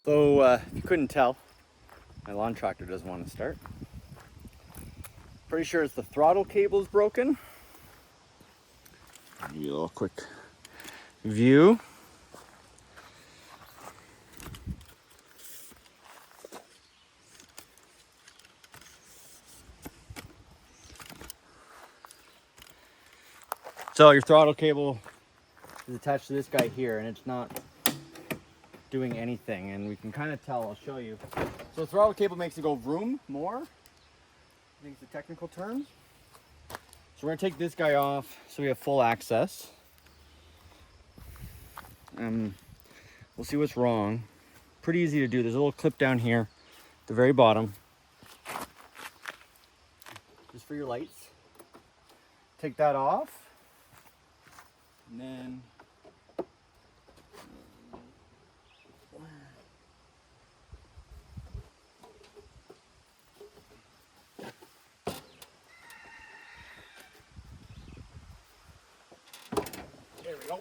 So if you couldn't tell, my lawn tractor doesn't want to start. Pretty sure it's the throttle cable is broken. Give you a little quick view. So your throttle cable is attached to this guy here, and it's not doing anything, and we can kind of tell. I'll show you. So the throttle cable makes it go vroom more. I think it's the technical term. So we're gonna take this guy off so we have full access. We'll see what's wrong. Pretty easy to do. There's a little clip down here at the very bottom, just for your lights. Take that off, and then there we go.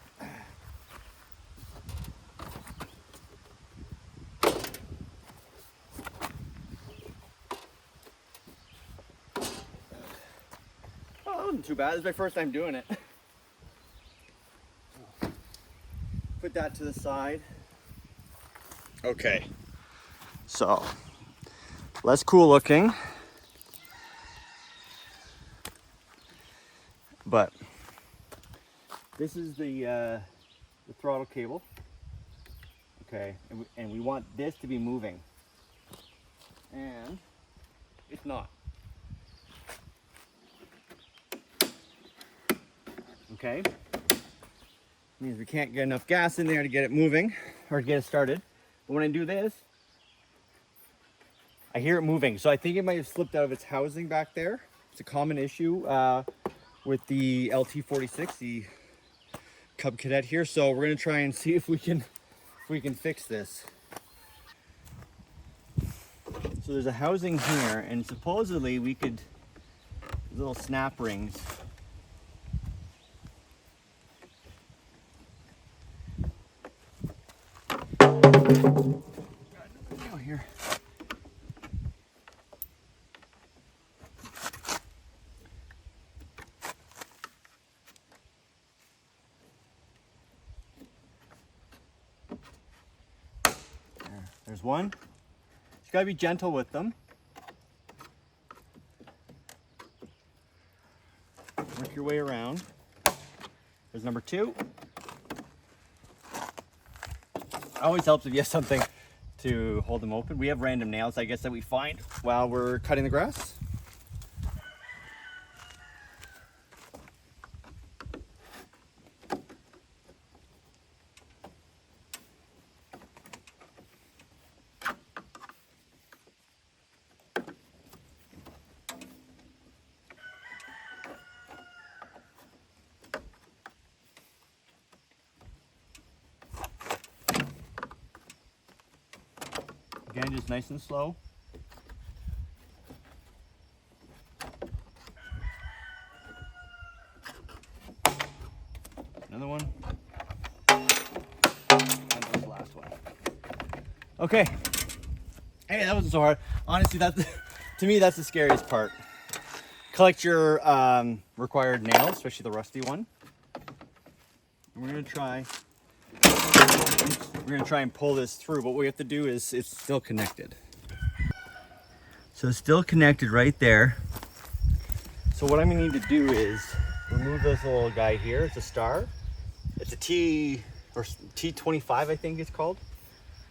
Oh, that wasn't too bad. This is my first time doing it. Put that to the side. Okay, so less cool looking, but this is the throttle cable. Okay, and we want this to be moving, and it's not. Okay, means we can't get enough gas in there to get it moving or to get it started. But when I do this, I hear it moving. So I think it might have slipped out of its housing back there. It's a common issue with the LT46, the Cub Cadet here. So we're gonna try and see if we can fix this. So there's a housing here, and supposedly we could, little snap rings. Go here. There's one. You gotta be gentle with them. Work your way around. There's number two. It always helps if you have something to hold them open. We have random nails, I guess, that we find while we're cutting the grass. Again, just nice and slow. Another one. And there's the last one. Okay. Hey, that wasn't so hard. Honestly, that's to me, that's the scariest part. Collect your required nails, especially the rusty one. And we're gonna try and pull this through, but what we have to do is it's still connected. So it's still connected right there. So what I'm gonna need to do is remove this little guy here. It's a star. It's a T25, I think it's called.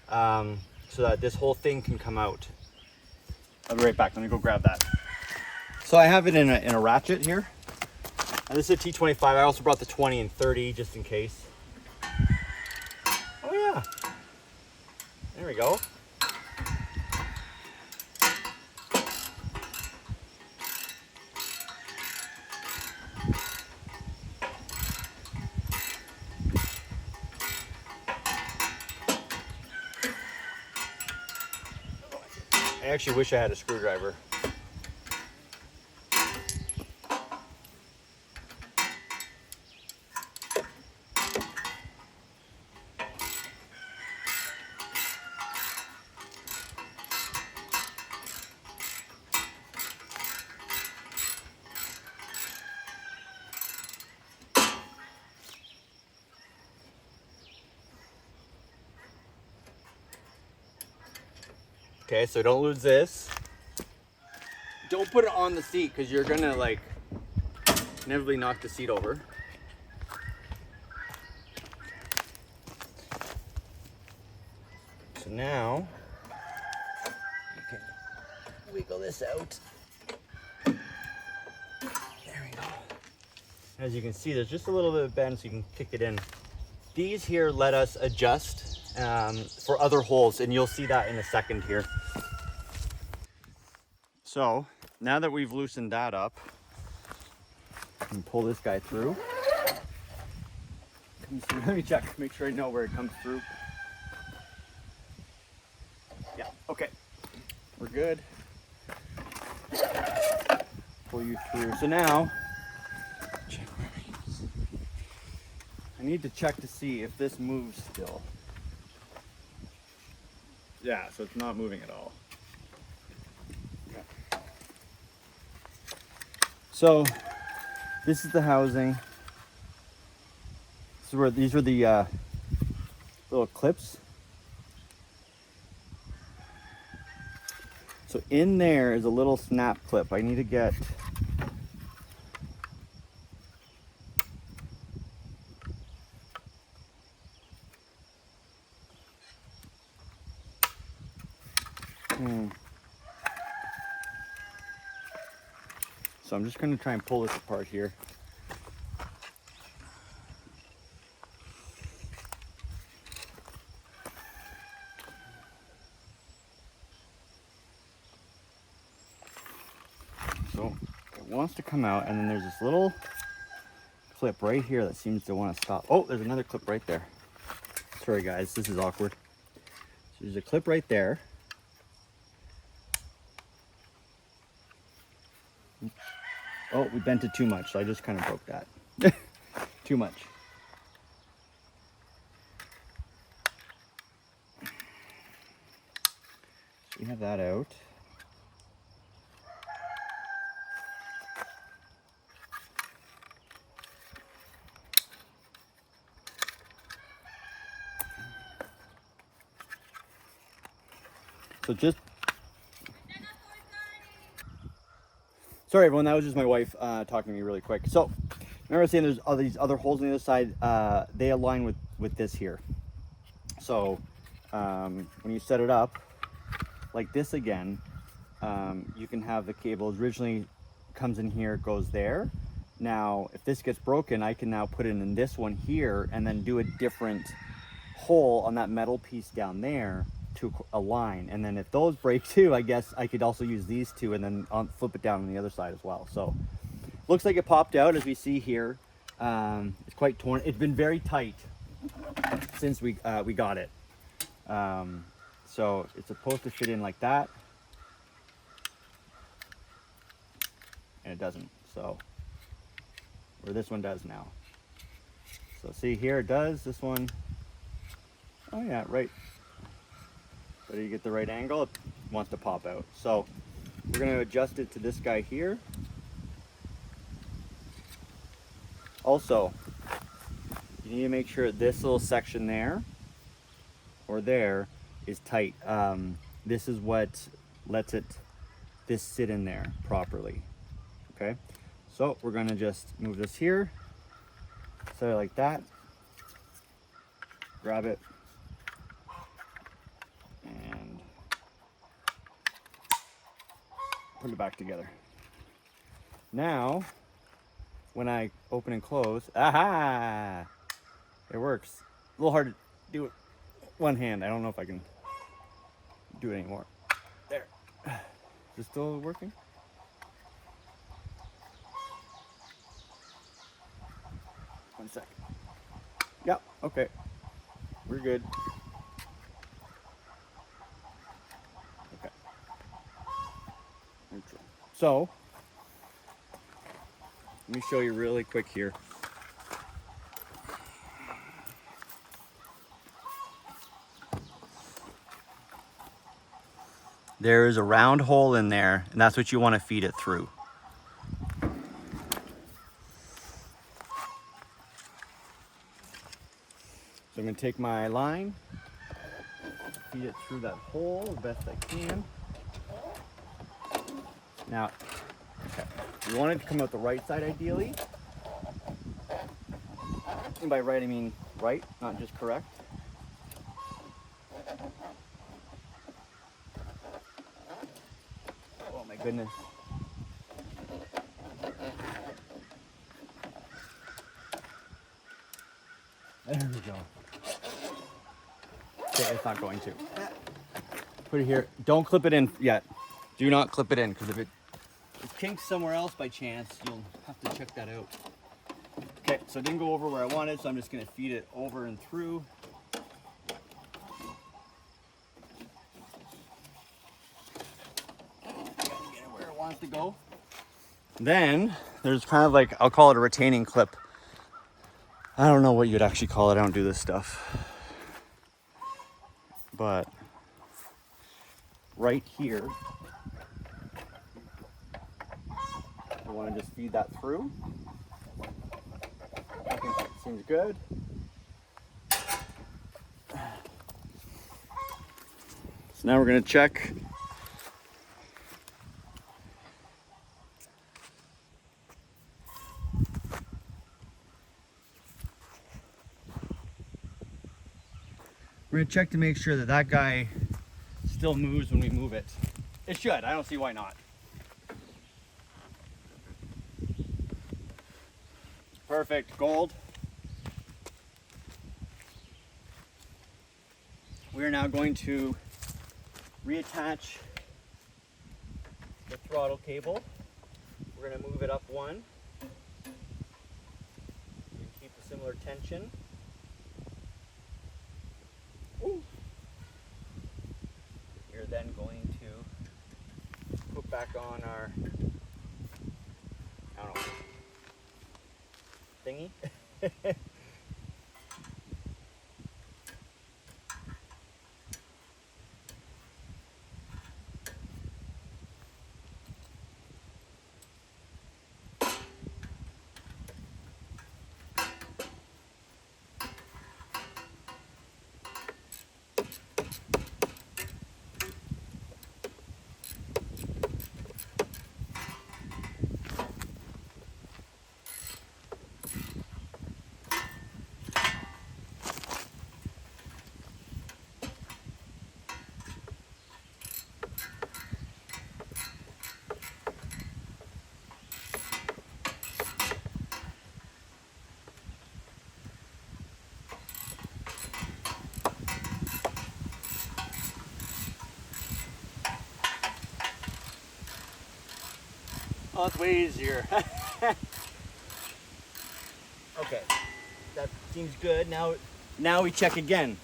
So that this whole thing can come out. I'll be right back. Let me go grab that. So I have it in a ratchet here. And this is a T25. I also brought the 20 and 30 just in case. Oh yeah. There we go. I actually wish I had a screwdriver. Okay, so don't lose this. Don't put it on the seat because you're gonna like inevitably knock the seat over. So now, you can wiggle this out. There we go. As you can see, there's just a little bit of bend so you can kick it in. These here let us adjust for other holes, and you'll see that in a second here. So now that we've loosened that up, I can pull this guy through. Let me check, make sure I know where it comes through. Yeah, okay, we're good. Pull you through. So now, check where it is. I need to check to see if this moves still. Yeah, so it's not moving at all. Okay. So this is the housing. This is where these are the little clips. So in there is a little snap clip. I need to get So I'm just going to try and pull this apart here. So it wants to come out, and then there's this little clip right here that seems to want to stop. Oh, there's another clip right there. Sorry guys, this is awkward. So there's a clip right there. Oh, we bent it too much, so I just kind of broke that. Too much. So we have that out. So just, sorry everyone, that was just my wife talking to me really quick. So remember I was saying there's all these other holes on the other side, they align with this here. So when you set it up like this again, you can have the cable originally comes in here, goes there. Now if this gets broken, I can now put it in this one here and then do a different hole on that metal piece down there to align. And then if those break too, I guess I could also use these two and then flip it down on the other side as well. So looks like it popped out as we see here. It's quite torn. It's been very tight since we got it. So it's supposed to fit in like that, and it doesn't. So, or this one does now. So see here it does, this one. Oh yeah, right. So you get the right angle, it wants to pop out. So we're going to adjust it to this guy here. Also, you need to make sure this little section there or there is tight. This is what lets this sit in there properly. Okay, so we're going to just move this here, set it like that, grab it, and put it back together. Now, when I open and close, aha! It works. A little hard to do it one hand. I don't know if I can do it anymore. There. Is it still working? One second. Yep, okay. We're good. Okay. Neutral. So, let me show you really quick here. There is a round hole in there, and that's what you want to feed it through. So I'm going to take my line, feed it through that hole the best I can. Now, okay, you want it to come out the right side ideally. And by right, I mean right, not just correct. Oh my goodness. There we go. Okay, it's not going to. Put it here. Don't clip it in yet. Do not clip it in, because if it kinks somewhere else by chance, you'll have to check that out. Okay, so it didn't go over where I wanted, so I'm just going to feed it over and through. Get it where it wants to go. Then there's kind of like, I'll call it a retaining clip. I don't know what you'd actually call it. I don't do this stuff. But right here, I want to just feed that through. I think that seems good. So now we're going to check. We're going to check to make sure that that guy still moves when we move it. It should. I don't see why not. Perfect. Gold. We are now going to reattach the throttle cable. We're going to move it up one. We keep a similar tension. Ooh. You're then going to put back on our, I don't know, thingy. Oh, it's way easier. Okay, that seems good. Now we check again.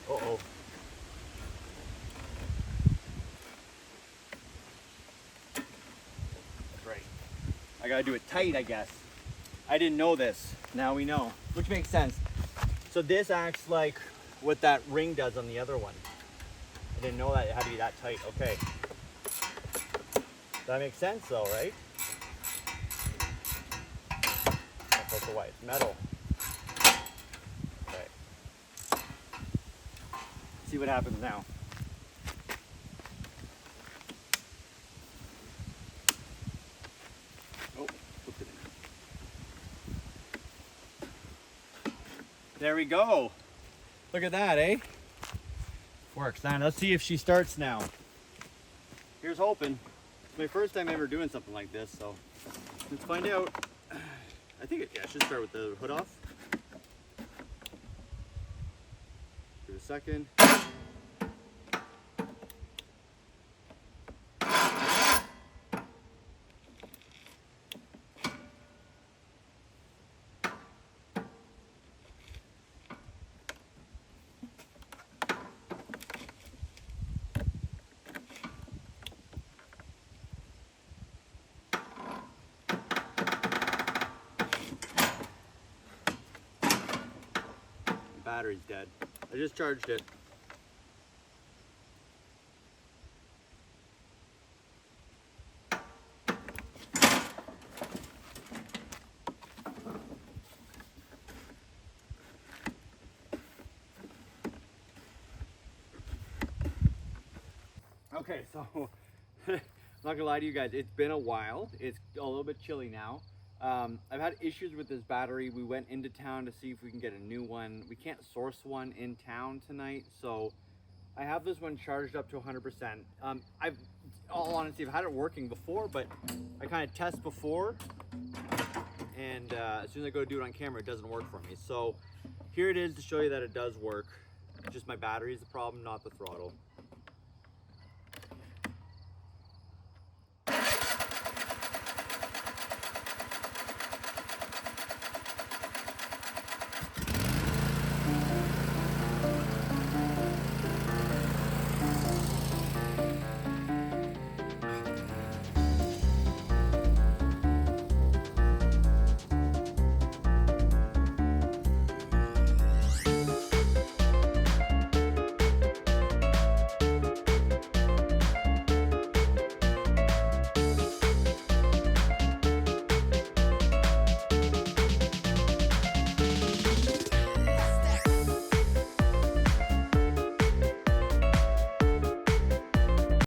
Uh-oh. That's right. I gotta do it tight, I guess. I didn't know this. Now we know, which makes sense. So this acts like what that ring does on the other one. I didn't know that it had to be that tight. Okay. That makes sense though, right? That's also why it's metal. Okay. See what happens now. Oh, flipped it in. There we go. Look at that, eh? Works. Now let's see if she starts now. Here's hoping. It's my first time ever doing something like this, so let's find out. I think I should start with the hood off. Give it a second. Battery's dead. I just charged it. Okay, so I'm not gonna lie to you guys, it's been a while. It's a little bit chilly now. I've had issues with this battery. We went into town to see if we can get a new one. We can't source one in town tonight, so I have this one charged up to 100%. I've, all honesty, I've had it working before, but I kind of test before, and as soon as I go to do it on camera, it doesn't work for me. So here it is to show you that it does work. Just my battery is the problem, not the throttle.